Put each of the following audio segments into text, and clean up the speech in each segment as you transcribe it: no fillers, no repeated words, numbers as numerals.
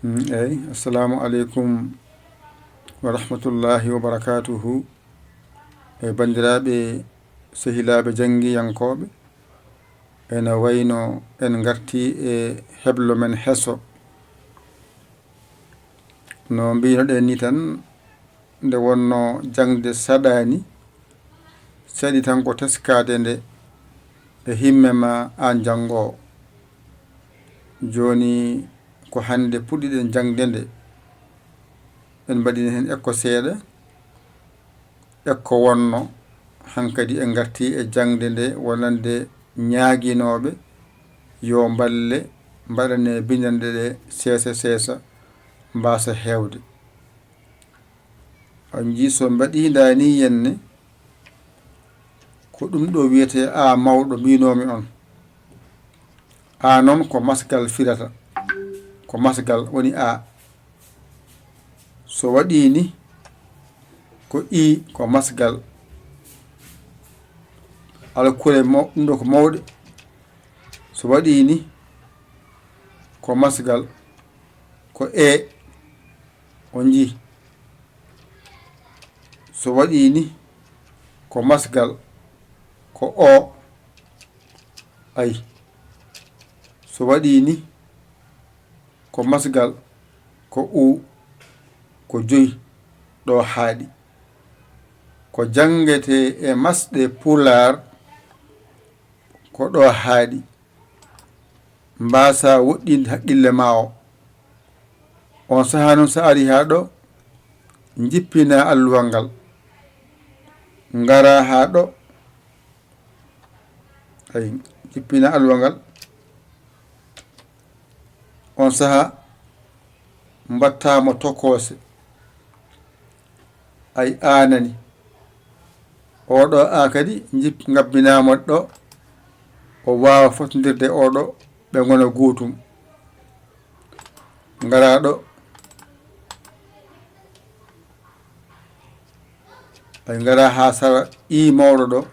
Assalamu alaikum wa rahmatullahi wa barakatuhu. Bandiraɓe sehilaɓe janggiyankoɓe, ene wayno en garti e heblo men heso no mbinoɗen ni tan nde wonno jangde saɗani saɗi tan ko teskade nde e himme ma an jangowo. Joni ko hande puɗɗiɗen jangde nde en mbaɗini hen ekko seeɗa ekko wonno hankadi en garti e jangde nde wonande ñaaguinoɓe yo balle mbaɗane bindande ɗe seesa seesa mbasa hewde. On jii so mbaɗida ni henne ko ɗum ɗo wiyete a mawɗo mbinomi on. A noon ko masgal firata, ko masgal woni a. So waɗi ni ko i ko masgal. Alkure ɗum ɗo ko mawɗe. So waɗi ni ko masgal ko e on jii. So waɗi ni ko masgal ko o ay. So waɗi ni ko masgal ko u ko joyi ɗo haaɗi. Ko jangete e masɗe pular ko ɗo haaɗi. Mbasa woɗɗinde haqqille ma o. On saha noon sa ari ha ɗo jippina alluwal ngal ngara ha ɗo ay jippina alluwal ngal. On saha mbattamo tokose ay anani oɗo a kadi gabbinamo ɗo o wawa fotodirde oɗo ɓe gona gotum. Ngara ɗo ay ngara ha sara i mawɗo ɗo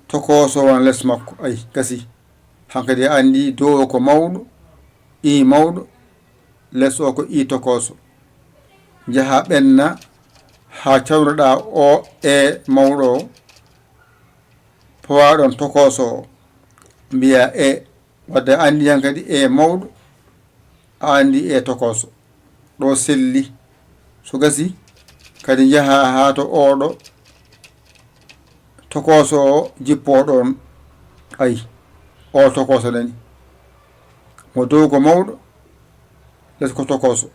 tokoso won less makko ay gasi. Hankadi andi dow ko mawɗo i mawɗo less o ko i tokoso. Jaha ɓenna ha cawnoɗa o e mawɗo o pawaɗon tokoso o mbiya e wadde andi yan kadi e mawɗo a andi e tokoso ɗo selli. So gasi kadi jaha ha to oɗo tokoso o jippoɗon ay o tokoso nani mo dow ko mawɗo less ko tokoso.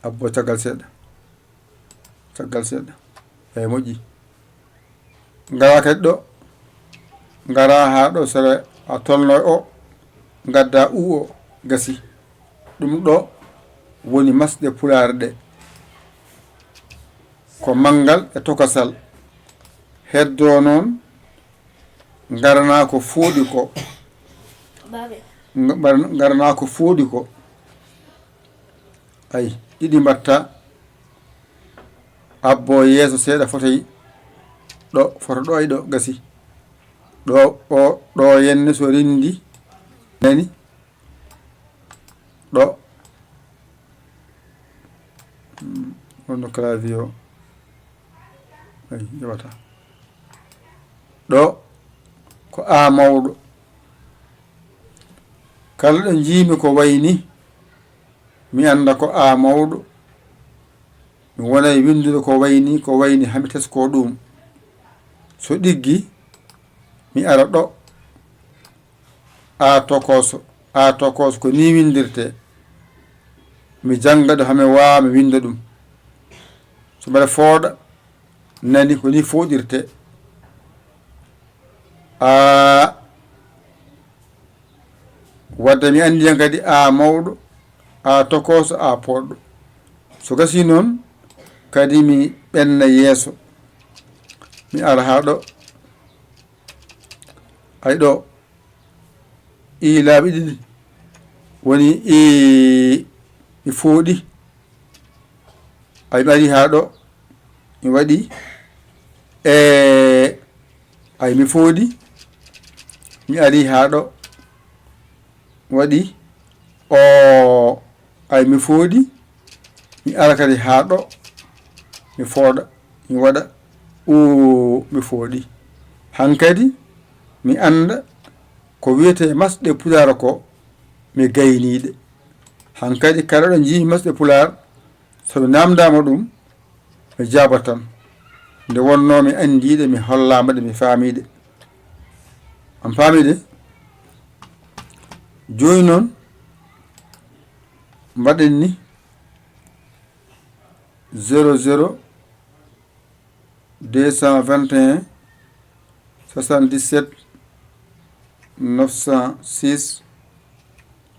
Abbo caggal seeɗa eyi moƴƴi. Ngara kadi ɗo ngara ha ɗo sara a tolno o gadda u o gasi. Ɗum ɗo woni masɗe pulaar ɗe ko mangal e tokosal. Heddo noon garana ko fooɗi ko garana ko fooɗi ko ay ɗiɗi mbatta abbo yeeso seeɗa fotoyi ɗo foto ɗo e ɗo gasi. Ɗo o ɗo yenne so rindi nani ɗo wonno clavier o ay jaɓata ɗo ko a mawɗo. Kala ɗo jiimi ko wayni mi anda ko a mawɗo. Mi wona e windude ko wayni hami tesko ɗum. So ɗiggi mi ara ɗo a tokoso ko ni windirte. Mi janga ɗo hami wawa mi winda ɗum. So mbaɗa fooɗa nani ko ni foɗirte. A wadde mi andi yan kadi a mawɗo a tokoso a poɗɗo. So gasi noon kadi mi ɓenna yeeso mi ara ha ɗo ay ɗo i laaɓi ɗiɗi woni i mi fooɗi ay mi ari ha ɗo mi waɗi ay mi fooɗi mi ari ha ɗo waɗi o ay mi fooɗi mi ara kadi haa ɗo mi fooɗa mi waɗa mi fooɗi hankadi mi anda ko wiyete masɗe pulaar ko mi gayniɗe hankadi kala ɗo jimi masɗe pulaar so mi namdama ɗum mi jabat tan nde wonno mi andiɗe mi hollamaɗe mi faamiɗe on faamide joni noon mbaɗen ni 00 221 77 906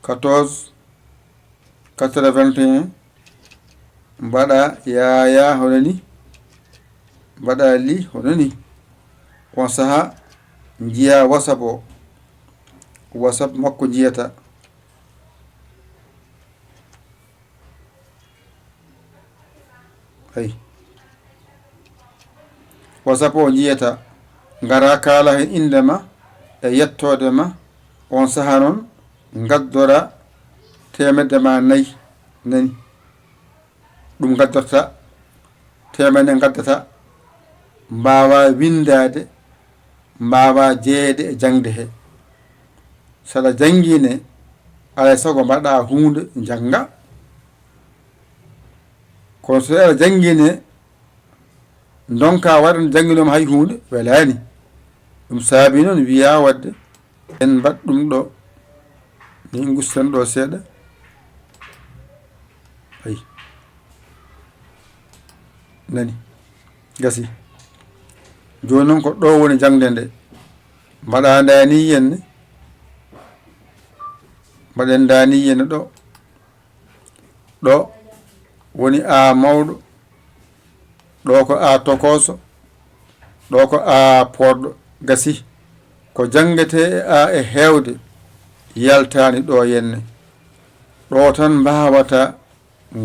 14 81 mbaɗa yaya hono ni mbaɗa li hono ni on saha jiya whatsapp o whatsapp makko jiyata ay whatsapp o jiyata ngara kala hen indema e yettode ma on saha noon gaddora temedde ma 4 nani ɗum gaddata temedde gaddata mbawa windade mbawa jeeyde e jangde he saɗa jangguine alay sago mbaɗa hunde jangga kono so aɗa jangguine donka waɗa no jangguinoma hay hunde welani ɗum saabi noon wiya wadde en mbaɗ ɗum ɗo min gustan ɗo seeɗa ay nani gasi joni noon ko ɗo woni jangde nde mbaɗa daniyenne mbaɗen daniyenne ɗo woni a mawɗo ɗo ko a tokoso ɗo ko a poɗɗo gasi ko jangete a e hewde yaltani ɗo yenne ɗo tan mbawata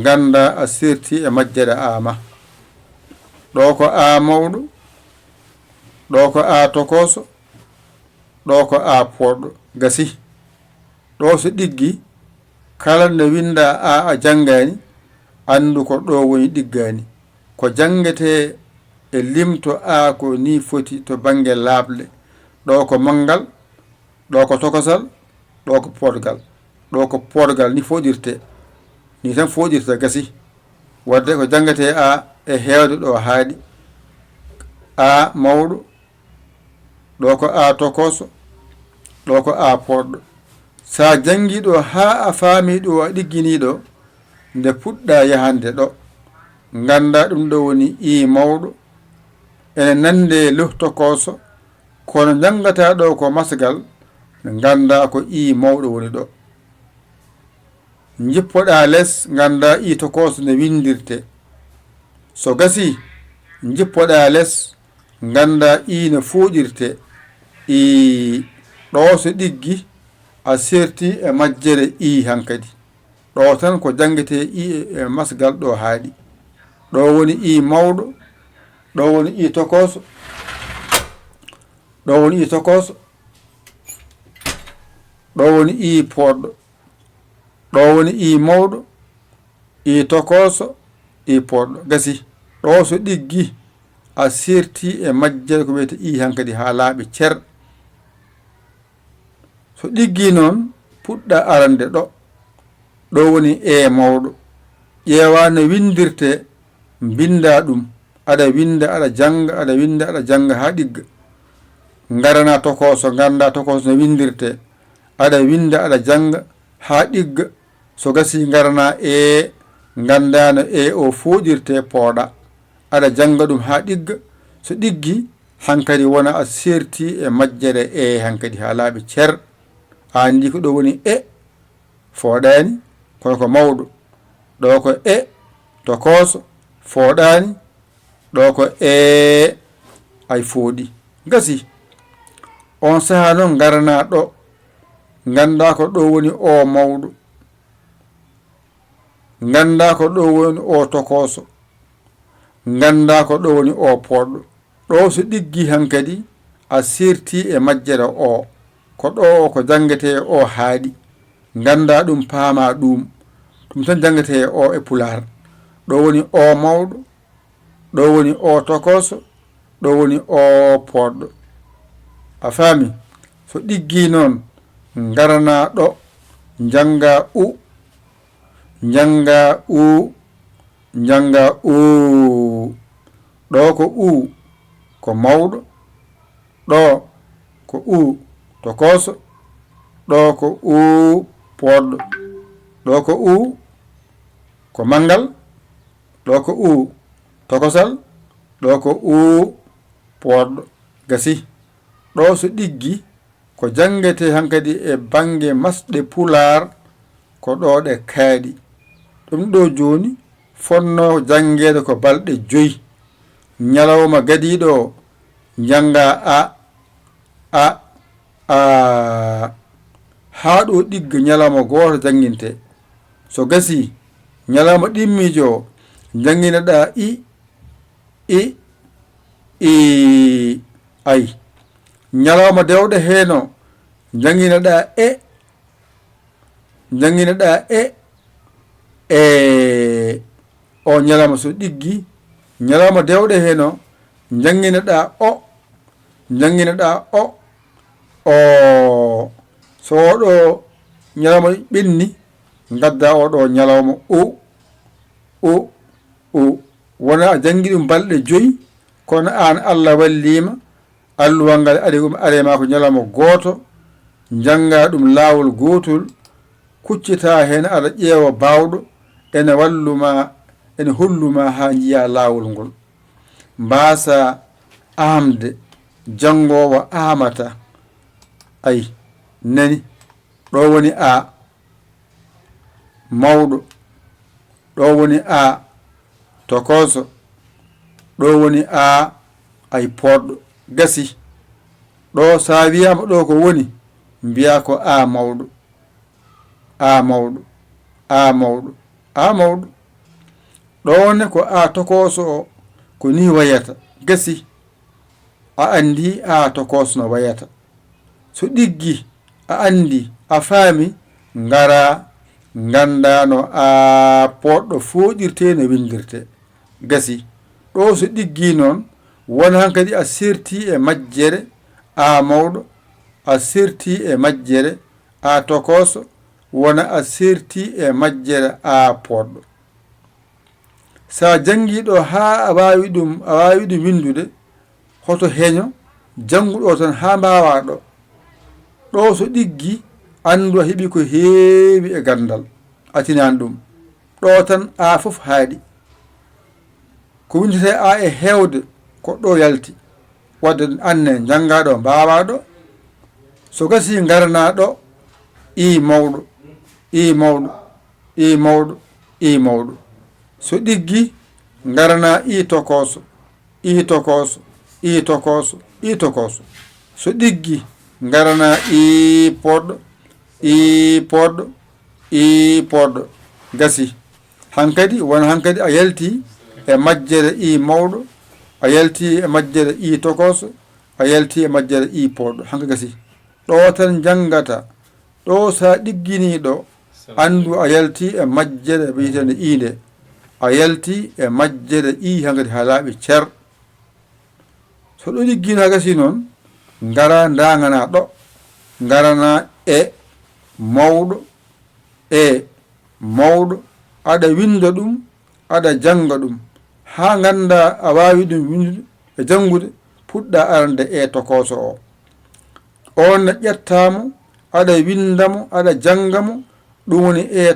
ganda a sirti e majjere ama ɗo ko a mawɗo ɗo ko a tokoso ɗo ko a poɗɗo gasi ɗo so ɗiggi kala nde winda a janggani andu ko ɗo woni ɗiggani ko jangete e limto a ko ni foti to banggue laaɓle ɗo ko mangal ɗo ko tokosal ɗo ko podgal ɗo ko podgal ni foɗirte ni tan foɗirta gasi wadde ko jangete a e hewde ɗo haaɗi a mawɗo ɗo ko a tokoso ɗo ko a poɗɗo sa jangiɗo ha a faami ɗo a ɗigginiɗo nde puɗɗa yahande ɗo ganda ɗum ɗo woni i mawɗo ene nande tokoso kono jangata ɗo ko masgal ganda ko i mawɗo woni ɗo jippoɗa less ganda i tokoso ne windirte so gasi jippoɗa less ganda i ne fuɗirte i ɗo so ɗiggi a serti e majjere i hankadi ɗo tan ko jangete i e masgal ɗo haaɗi ɗo woni i mawɗo ɗo woni i tokoso ɗo woni i tokoso ɗo woni i poɗɗo ɗo woni i mawɗo i tokoso i poɗɗo gasi ɗo so ɗiggi a serti e majjere ko wiyete i hankadi ha laaɓi cer so ɗiggi noon puɗɗa arande ɗo woni e mawɗo ƴeewa no windirte binda ɗum aɗa winda aɗa janga aɗa winda aɗa janga ha ɗigga garana tokoso ganda tokoso no windirte aɗa winda aɗa janga ha ɗigga so gasi garana e gandano e o foɗirte pooɗa aɗa janga ɗum ha ɗigga so ɗiggi hankadi wona a serti e majjere e hankadi ha laaɓi cer a andi ko ɗo woni e fooɗani kono ko mawɗo ɗo ko e tokoso fooɗani ɗo ko e ay fooɗi gasi on saha noon garana ɗo ganda ko ɗo woni o mawɗo ganda ko ɗo woni o tokoso ganda ko ɗo woni o poɗɗo ɗo so ɗiggi hankadi a serti e majjere o ko ɗo ko jangete o haaɗi ganda ɗum paama ɗum tan jangete o e pular ɗo woni o mawɗo ɗo woni o tokoso ɗo woni o poɗɗo a faami so ɗiggi noon garana ɗo janga u janga u janga u ɗo ko u ko mawɗo ɗo ko u tokoso ɗo ko u poɗɗo ɗo ko u ko mangal ɗo ko u tokosal ɗo ko u poɗɗo gasi ɗo so ɗiggi ko jangete hankadi e bange masɗe pular ko ɗo ɗe kaaɗi ɗum ɗo joni fonno jangede ko balɗe 5 ñalawma gadiɗo janga a ha ɗo ɗigga ñalawma goto janginte so gasi ñalawma ɗimmijo jangineɗa i ay ñalawma dewɗe heno jangineɗa jangineɗa o ñalawma so ɗiggi ñalawma dewɗe heno jangineɗa o jangineɗa o so oɗo ñalawma ɓenni gadda oɗo ñalawma o wona a jangi ɗum balɗe 5 kono an Allah wallima alluwal ngal arema ko ñalawma goto janga ɗum lawol gotol kuccita hen aɗa ƴeewa bawɗo ene walluma ene holluma ha jiiya lawol ngol mbasa amde jangowo amata ay nani ɗo woni a mawɗo ɗo woni a tokoso ɗo woni a ay poɗɗo gasi ɗo sa wiyama ɗo ko woni mbiya ko a mawɗo a mawɗo a mawɗo a mawɗo ɗone ko a tokoso o ko ni wayata gasi a andi a tokoso no wayata so ɗiggi a andi a faami ngara gandano a poɗɗo foɗirte no windirte gasi ɗo so ɗiggi noon won hankadi a serti e majjere a mawɗo a serti e majjere a tokoso wona a serti e majjere a poɗɗo sa jangiɗo ha a wawi ɗum windude hoto heño janguɗo tan ha mbawa ɗo so ɗiggi andu a heeɓi ko heewi e gandal atinani ɗum ɗo tan a fof haaɗi ko windete a e hewde ko ɗo yalti wadde anne jangaɗo mbawaɗo so gasi garana ɗo i mawɗo i mawɗo i mawɗo i mawɗo so ɗiggi garana i tokoso i tokoso i tokoso i tokoso so ɗiggi garana i poɗɗo i poɗɗo i poɗɗo gasi hankadi wona hankadi a yalti e majjere i mawɗo a yalti e majjere i tokoso a yalti e majjere i poɗɗo hanka gasi ɗo tan jangata ɗo sa ɗiggini ɗo andu a yalti e majjere wiyetende inde a yalti e majjere i hankadi ha laaɓi cer so ɗo ɗiggino ha gasi noon ngara dagana ɗo garana e mawɗo aɗa winda ɗum aɗa janga ɗum ha ganda a wawi ɗum windude e jangude puɗɗa arande e tokoso o on ne ƴettamo aɗa windamo aɗa jangamo ɗum woni e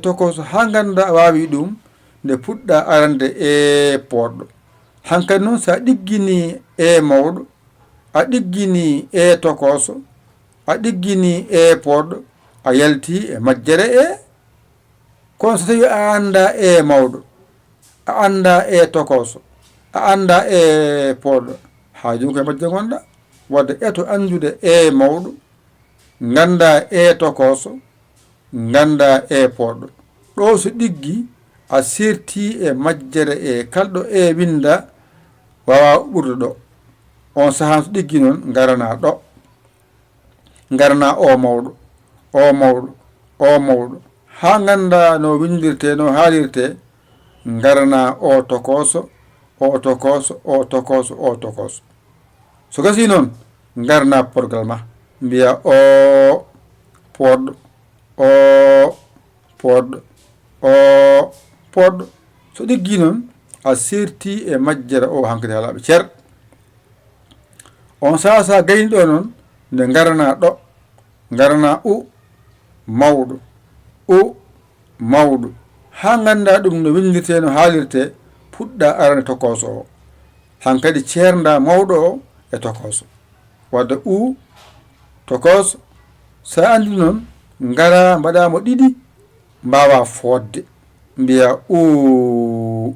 tokoso ha ganda a wawi ɗum nde puɗɗa arande e poɗɗo hankkadi noon sa ɗiggini e mawɗo a ɗiggini e tokoso a ɗiggini e poɗɗo a yalti e majjere kono so tawi a anda e mawɗo a anda e tokoso a anda e poɗɗo ha joni koye majje gonɗa wadde eto andude e mawɗo ganda e tokoso ganda e poɗɗo ɗo so ɗiggi a serti e majjere e kalɗo e winda wawa ɓurde ɗo on sahan so ɗiggi noon garana ɗo garana o mawɗo o mawɗo o mawɗo ha ganda no windirte no haalirte garana o tokoso o tokoso o tokoso o tokoso so gasi noon garna porgal ma mbiya o poɗɗo o poɗɗo o poɗɗo so ɗiggi noon a serti e majjere o hankkadi haalaɓe ceer on saha sa gayni ɗo noon nde garana ɗo garana u mawɗo u mawɗo ha ganda ɗum no windirte no haalirte puɗɗa arane tokoso o hankkadi ceernda mawɗo o e tokoso wadde u tokoso sa andi noon gara mbaɗamo ɗiɗi mbawa fodde mbiya u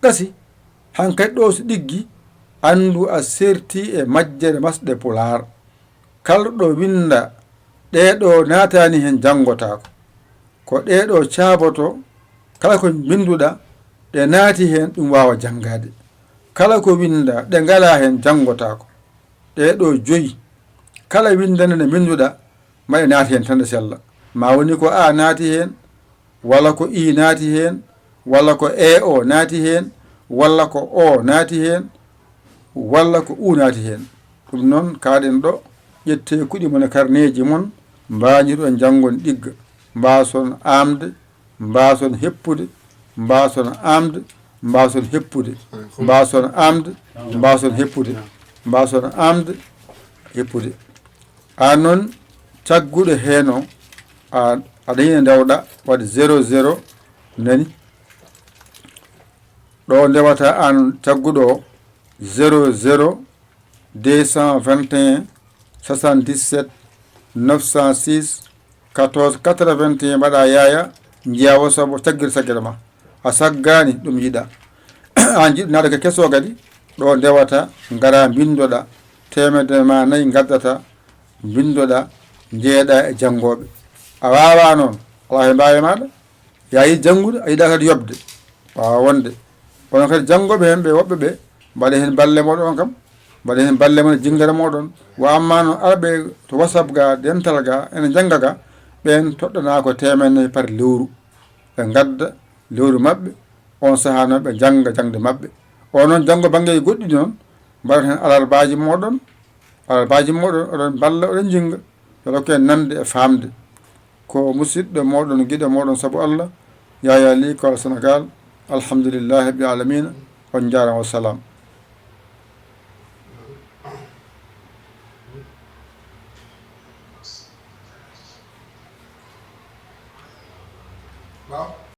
gasi hankkadi ɗo so ɗiggi andu a serti e majjere masɗe pular kala ɗo winda ɗeɗo natani hen janggotako ko ɗeɗo caboto kala ko binduɗa ɗe naati hen ɗum wawa janggade kala ko winda ɗe ngala hen janggotako ɗeɗo joyi kala windande nde binduɗa maɗe naati hen tan nde sella ma woni ko a naati hen walla ko i naati hen walla ko e o naati hen walla ko o naati hen walla ko u naati hen ɗum noon kaɗen ɗo ƴette kuɗi mon e karneji mon mbañiɗo janggon ɗigga mbason amde mbason heppude mbason amde mbason heppude mbason amde mbason heppude mbason amde heppude an noon cagguɗo heno aɗa hina ndewɗa wadde 00 nani ɗo ndewata an cagguɗo o 00 221 77 906 14 81 mbaɗa yaya jiyawo sabo caggir saggere ma a saggani ɗum yiɗa an jiɗnaɗo ko kesso kadi ɗo ndewata gara bindoɗa temedde ma nayyi gaddata bindoɗa jeeɗa e janggoɓe a wawa noon ala he mbawi maɗa ya yiɗi janggude a yiɗa kadi yobde wawa wonde onon kadi janggoɓe hen ɓe woɓɓe ɓe mbaɗa hen balle moɗon on kam mbaɗa hen balle mon jinggere moɗon wa amma no arɓe to whatsapp ga dental ga ene jangga ga ɓen toɗɗana ko temedde par lewru ɓe gadda lewru mabɓe on saaha noon ɓe jangga jangde mabɓe o noon janggo banggue goɗɗi noon mbaɗat hen alarbaji moɗon oɗon balla oɗon jingga yo rokke en nande e famde ko musidɗo moɗon guiɗo moɗon saabu Allah Yaya Ly Kowal Sénégal alhamdulillahi rabbil alamina on jarama wassalam. Wow.